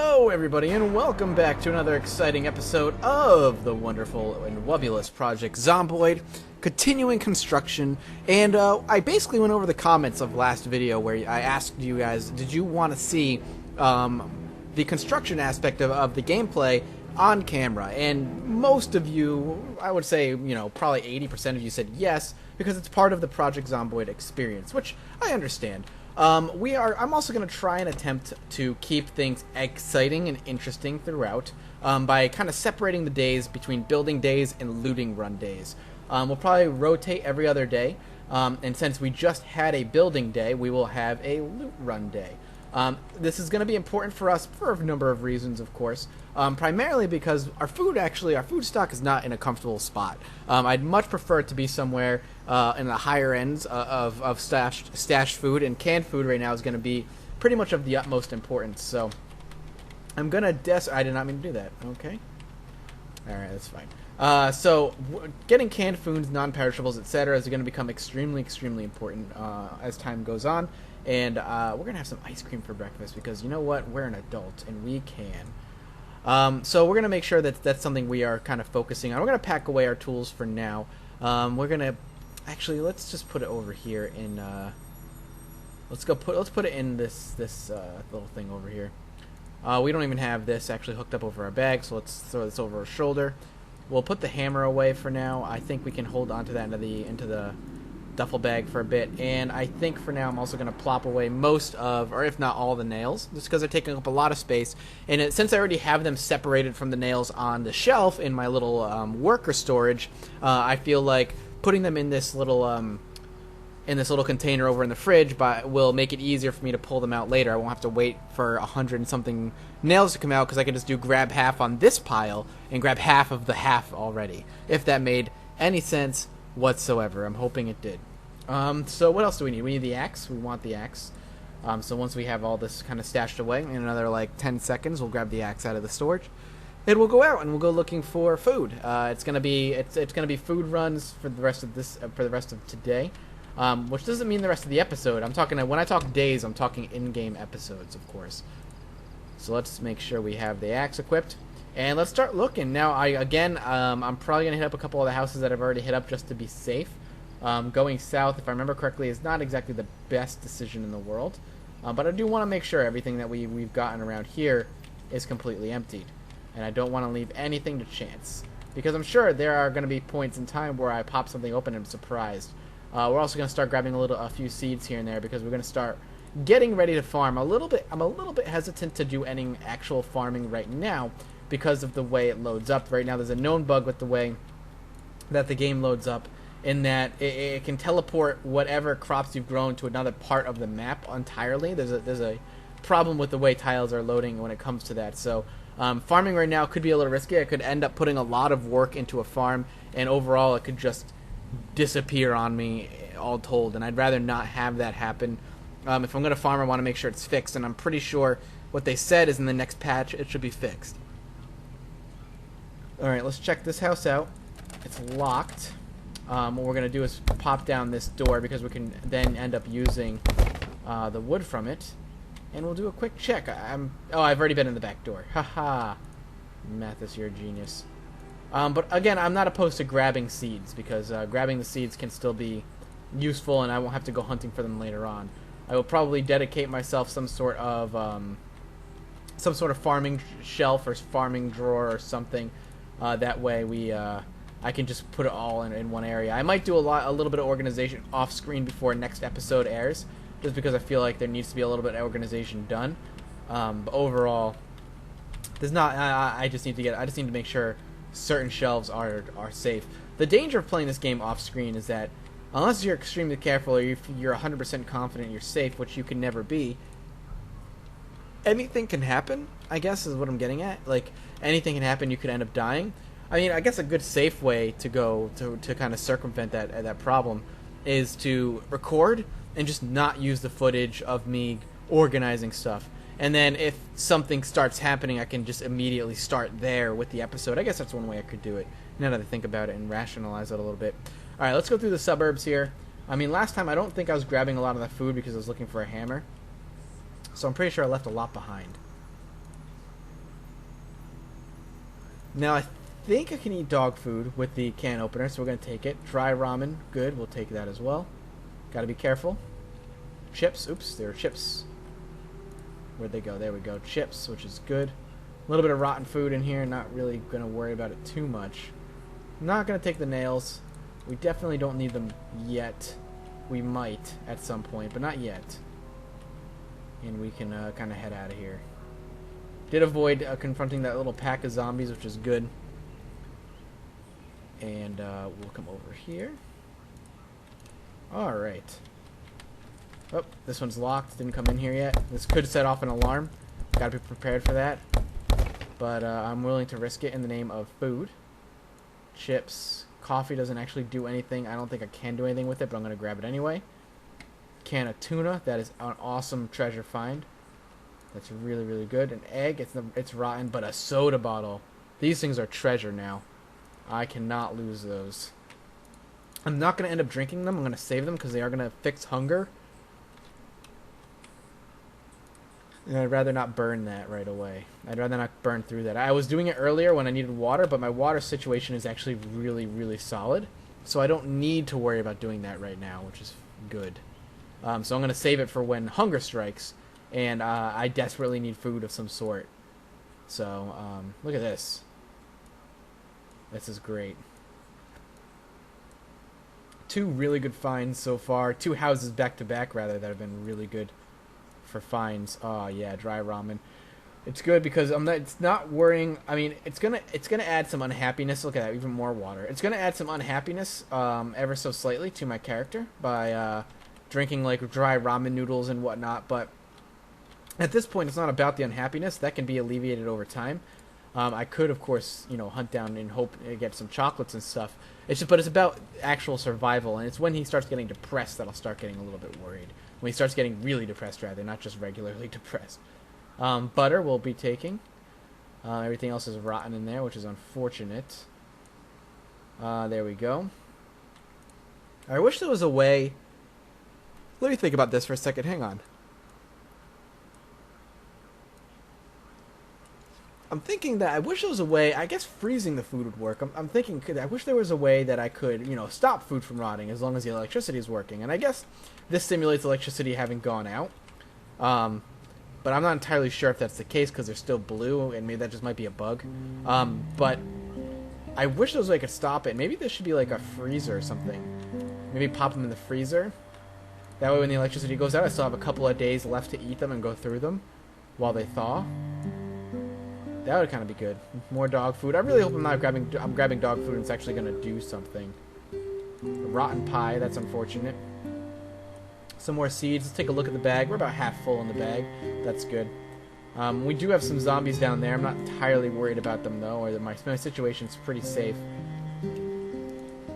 Hello, everybody, and welcome back to another exciting episode of the wonderful and wubulous project Zomboid, continuing construction. And I basically went over the comments of last video where I asked you guys, did you want to see the construction aspect of the gameplay on camera? And most of you, I would say, you know, probably 80% of you said yes, because it's part of the Project Zomboid experience, which I understand. I'm also going to try and attempt to keep things exciting and interesting throughout by kind of separating the days between building days and looting run days. We'll probably rotate every other day, and since we just had a building day, we will have a loot run day. This is going to be important for us for a number of reasons, of course. Primarily because our food stock is not in a comfortable spot. I'd much prefer it to be somewhere in the higher ends of stashed food, and canned food right now is going to be pretty much of the utmost importance. So I'm going to I did not mean to do that. Okay. Alright, that's fine. So getting canned foods, non-perishables, etc. is going to become extremely important as time goes on. And we're going to have some ice cream for breakfast because, you know what, we're an adult and we can. So we're going to make sure that that's something we are kind of focusing on. We're going to pack away our tools for now. We're going to... Actually, let's just put it over here in... Let's put it in this little thing over here. We don't even have this actually hooked up over our bag, so let's throw this over our shoulder. We'll put the hammer away for now. I think we can hold onto that into the duffel bag for a bit, and I think for now I'm also going to plop away most of, or if not all, the nails, just because they're taking up a lot of space. And since I already have them separated from the nails on the shelf in my little worker storage, I feel like putting them in this little container over in the fridge will make it easier for me to pull them out later. I won't have to wait for 100 and something nails to come out, because I can just do grab half on this pile and grab half of the half already, if that made any sense whatsoever. I'm hoping it did. So what else do we need? We need the axe. We want the axe. So once we have all this kind of stashed away, in another like 10 seconds, we'll grab the axe out of the storage, and we'll go out and we'll go looking for food. It's gonna be food runs for the rest of today, which doesn't mean the rest of the episode. I'm talking, when I talk days, I'm talking in-game episodes, of course. So let's make sure we have the axe equipped. And let's start looking. Now, I'm probably going to hit up a couple of the houses that I've already hit up just to be safe. Going south, if I remember correctly, is not exactly the best decision in the world. But I do want to make sure everything that we've gotten around here is completely emptied. And I don't want to leave anything to chance, because I'm sure there are going to be points in time where I pop something open and I'm surprised. We're also going to start grabbing a few seeds here and there, because we're going to start getting ready to farm. I'm a little bit hesitant to do any actual farming right now, because of the way it loads up. Right now there's a known bug with the way that the game loads up, in that it can teleport whatever crops you've grown to another part of the map entirely. There's a problem with the way tiles are loading when it comes to that. So farming right now could be a little risky. I could end up putting a lot of work into a farm, and overall it could just disappear on me, all told, and I'd rather not have that happen. If I'm going to farm, I want to make sure it's fixed, and I'm pretty sure what they said is in the next patch it should be fixed. Alright, let's check this house out. It's locked. What we're going to do is pop down this door, because we can then end up using the wood from it. And we'll do a quick check. I've already been in the back door. Haha. Mathis, you're a genius. But again, I'm not opposed to grabbing seeds, because grabbing the seeds can still be useful, and I won't have to go hunting for them later on. I will probably dedicate myself some sort of farming shelf or farming drawer or something. That way I can just put it all in one area. I might do a little bit of organization off screen before next episode airs, just because I feel like there needs to be a little bit of organization done. But overall, there's not. I just need to make sure certain shelves are safe. The danger of playing this game off screen is that unless you're extremely careful, or you're 100% confident you're safe, which you can never be, anything can happen, I guess, is what I'm getting at. Like, anything can happen. You could end up dying. I mean, I guess a good safe way to go to kind of circumvent that problem is to record and just not use the footage of me organizing stuff. And then if something starts happening, I can just immediately start there with the episode. I guess that's one way I could do it, now that I think about it and rationalize it a little bit. Alright, let's go through the suburbs here. I mean, last time I don't think I was grabbing a lot of that food because I was looking for a hammer. So I'm pretty sure I left a lot behind. Now I think I can eat dog food with the can opener, so we're going to take it. Dry ramen, good. We'll take that as well. Got to be careful. Chips. Oops, there are chips. Where'd they go? There we go. Chips, which is good. A little bit of rotten food in here. Not really going to worry about it too much. Not going to take the nails. We definitely don't need them yet. We might at some point, but not yet. And we can kind of head out of here. Did avoid confronting that little pack of zombies, which is good. And we'll come over here. Alright. Oh, this one's locked. Didn't come in here yet. This could set off an alarm. Gotta be prepared for that. But I'm willing to risk it in the name of food. Chips. Coffee doesn't actually do anything. I don't think I can do anything with it, but I'm going to grab it anyway. Can of tuna. That is an awesome treasure find. That's really, really good. An egg. It's rotten, but a soda bottle. These things are treasure now. I cannot lose those. I'm not going to end up drinking them. I'm going to save them because they are going to fix hunger. And I'd rather not burn that right away. I'd rather not burn through that. I was doing it earlier when I needed water, but my water situation is actually really, really solid. So I don't need to worry about doing that right now, which is good. So I'm going to save it for when hunger strikes, and I desperately need food of some sort. So, look at this. This is great. 2 really good finds so far. 2 houses back to back, rather, that have been really good for finds. Oh yeah, dry ramen. It's good because it's not worrying. I mean, it's gonna add some unhappiness. Look at that, even more water. It's gonna add some unhappiness, ever so slightly, to my character by drinking like dry ramen noodles and whatnot. But at this point, it's not about the unhappiness. That can be alleviated over time. I could, of course, hunt down and hope to get some chocolates and stuff. But it's about actual survival, and it's when he starts getting depressed that I'll start getting a little bit worried. When he starts getting really depressed, rather, not just regularly depressed. Butter we'll be taking. Everything else is rotten in there, which is unfortunate. There we go. I wish there was a way... Let me think about this for a second. Hang on. I'm thinking that I wish there was a way, I guess freezing the food would work. I'm thinking, I wish there was a way that I could, stop food from rotting as long as the electricity is working. And I guess this simulates electricity having gone out. But I'm not entirely sure if that's the case because they're still blue, and maybe that just might be a bug. But I wish there was a way I could stop it. Maybe there should be like a freezer or something. Maybe pop them in the freezer. That way when the electricity goes out, I still have a couple of days left to eat them and go through them while they thaw. That would kind of be good. More dog food. I really hope I'm grabbing dog food and it's actually going to do something. A rotten pie. That's unfortunate. Some more seeds. Let's take a look at the bag. We're about half full in the bag. That's good. We do have some zombies down there. I'm not entirely worried about them, though. Or my situation's pretty safe.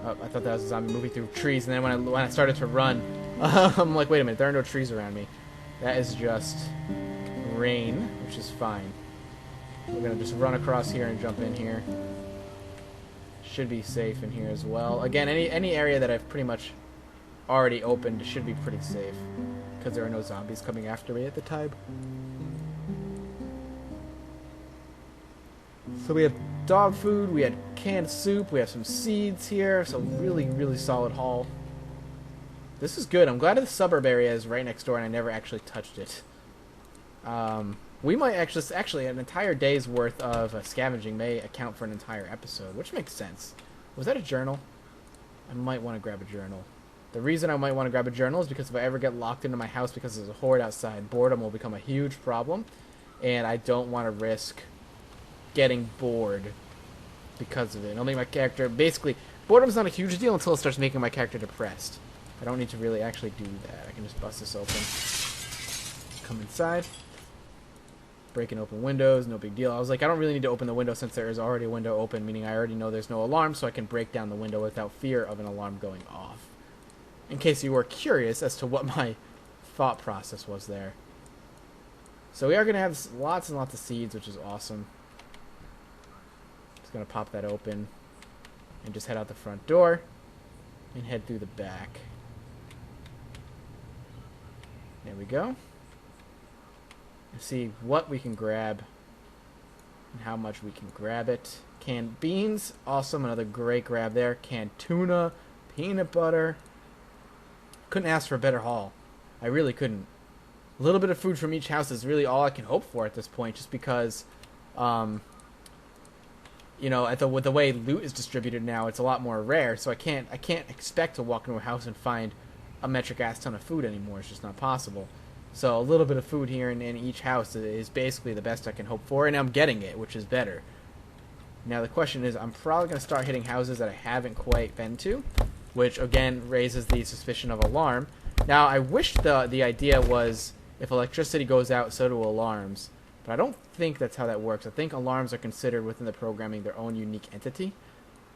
Oh, I thought that was a zombie moving through trees. And then when I started to run, I'm like, wait a minute. There are no trees around me. That is just rain, which is fine. We're going to just run across here and jump in here. Should be safe in here as well. Again, any area that I've pretty much already opened should be pretty safe. Because there are no zombies coming after me at the time. So we have dog food, we had canned soup, we have some seeds here. So really, really solid haul. This is good. I'm glad the suburb area is right next door and I never actually touched it. We might actually an entire day's worth of scavenging may account for an entire episode, which makes sense. Was that a journal? I might want to grab a journal. The reason I might want to grab a journal is because if I ever get locked into my house because there's a horde outside, boredom will become a huge problem, and I don't want to risk getting bored because of it. It'll make my character... Basically, boredom's not a huge deal until it starts making my character depressed. I don't need to really actually do that. I can just bust this open. Come inside. Breaking open windows, no big deal. I was like, I don't really need to open the window since there is already a window open, meaning I already know there's no alarm, so I can break down the window without fear of an alarm going off. In case you were curious as to what my thought process was there. So we are going to have lots and lots of seeds, which is awesome. Just going to pop that open and just head out the front door and head through the back. There we go. See what we can grab. and how much we can grab it. Canned beans, awesome, another great grab there. Canned tuna, peanut butter. Couldn't ask for a better haul. I really couldn't. A little bit of food from each house is really all I can hope for at this point, just because, you know, with the way loot is distributed now, it's a lot more rare. So I can't expect to walk into a house and find a metric ass ton of food anymore. It's just not possible. So a little bit of food here in each house is basically the best I can hope for, and I'm getting it, which is better. Now the question is, I'm probably going to start hitting houses that I haven't quite been to, which again raises the suspicion of alarm. Now I wish the idea was if electricity goes out, so do alarms, but I don't think that's how that works. I think alarms are considered within the programming their own unique entity,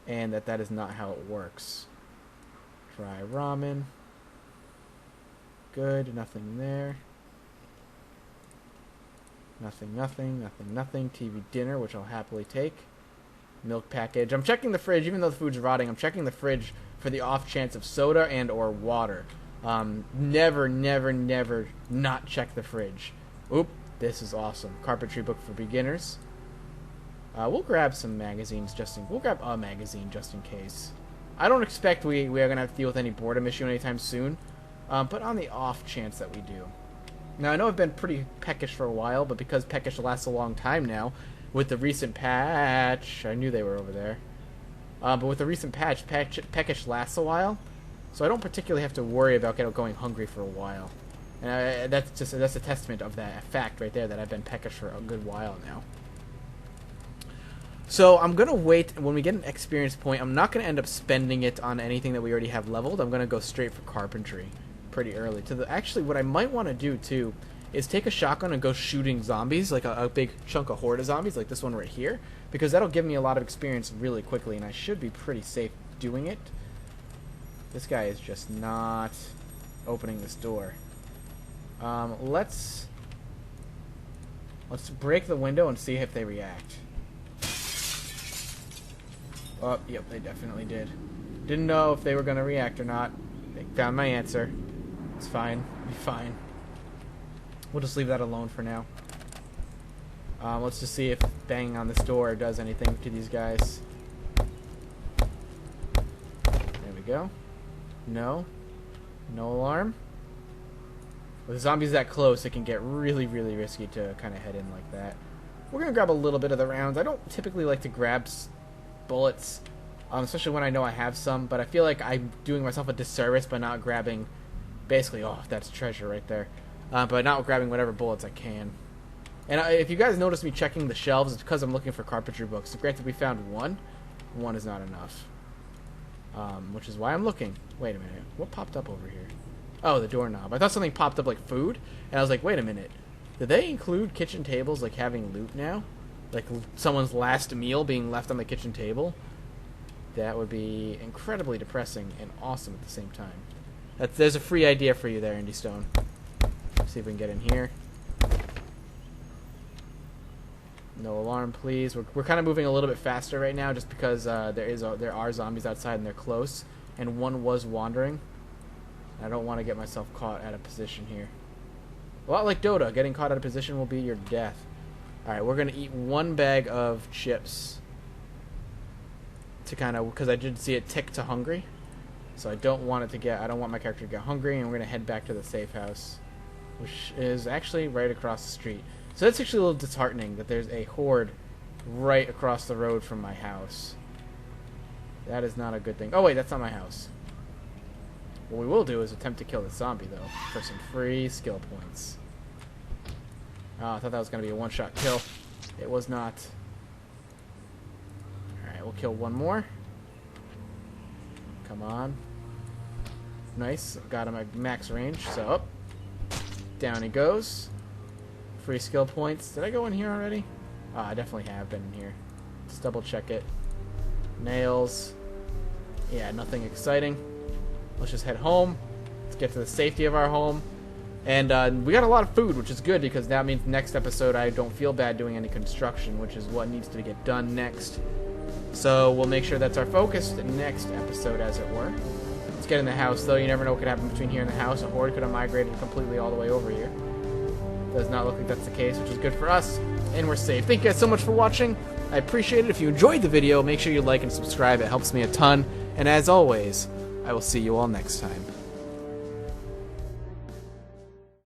and that is not how it works. Try ramen. Good, nothing there. Nothing, nothing, nothing, nothing. TV dinner, which I'll happily take. Milk package. I'm checking the fridge, even though the food's rotting. I'm checking the fridge for the off chance of soda and or water. Never, never, never not check the fridge. Oop, this is awesome. Carpentry book for beginners. We'll grab some magazines we'll grab a magazine just in case. I don't expect we are gonna have to deal with any boredom issue anytime soon, but on the off chance that we do. Now I know I've been pretty peckish for a while, but because peckish lasts a long time now, with the recent patch, I knew they were over there. But with the recent patch, peckish lasts a while, so I don't particularly have to worry about going hungry for a while. And that's a testament of that fact right there, that I've been peckish for a good while now. So I'm gonna wait. When we get an experience point, I'm not gonna end up spending it on anything that we already have leveled. I'm gonna go straight for carpentry pretty early. Actually, what I might want to do too is take a shotgun and go shooting zombies, like a big chunk of horde of zombies, like this one right here, because that'll give me a lot of experience really quickly, and I should be pretty safe doing it. This guy is just not opening this door. Let's break the window and see if they react. Oh, yep, they definitely did. Didn't know if they were going to react or not. They found my answer. It's fine. It'll be fine. We'll just leave that alone for now. Let's just see if banging on this door does anything to these guys. There we go. No. No alarm. With zombies that close, it can get really, really risky to kind of head in like that. We're going to grab a little bit of the rounds. I don't typically like to grab bullets, especially when I know I have some, but I feel like I'm doing myself a disservice by not grabbing, basically, oh, that's treasure right there, but not grabbing whatever bullets I can. And if you guys notice me checking the shelves, it's because I'm looking for carpentry books. Granted, we found one. One is not enough, which is why I'm looking. Wait a minute, what popped up over here? Oh, the doorknob. I thought something popped up like food, and I was like, wait a minute, did they include kitchen tables like having loot now? Like someone's last meal being left on the kitchen table? That would be incredibly depressing and awesome at the same time. There's a free idea for you there, Indy Stone. See if we can get in here. No alarm, please. We're kind of moving a little bit faster right now, just because there are zombies outside and they're close, and one was wandering. I don't want to get myself caught out of position here. A lot like Dota, getting caught out of position will be your death. Alright, we're going to eat one bag of chips to kind of, because I did see it tick to hungry. So I don't want my character to get hungry, and we're going to head back to the safe house, which is actually right across the street. So that's actually a little disheartening that there's a horde right across the road from my house. That is not a good thing. Oh wait, that's not my house. What we will do is attempt to kill the zombie, though, for some free skill points. Oh, I thought that was going to be a one-shot kill. It was not. Alright, we'll kill one more. Come on. Nice. Got him at max range, so up. Down he goes. Free skill points. Did I go in here already? Oh, I definitely have been in here. Let's double check it. Nails. Yeah, nothing exciting. Let's just head home. Let's get to the safety of our home. And we got a lot of food, which is good, because that means next episode I don't feel bad doing any construction, which is what needs to get done next. So we'll make sure that's our focus the next episode, as it were. Let's get in the house, though. You never know what could happen between here and the house. A horde could have migrated completely all the way over here. Does not look like that's the case, which is good for us, and we're safe. Thank you guys so much for watching. I appreciate it. If you enjoyed the video, make sure you like and subscribe. It helps me a ton. And as always, I will see you all next time.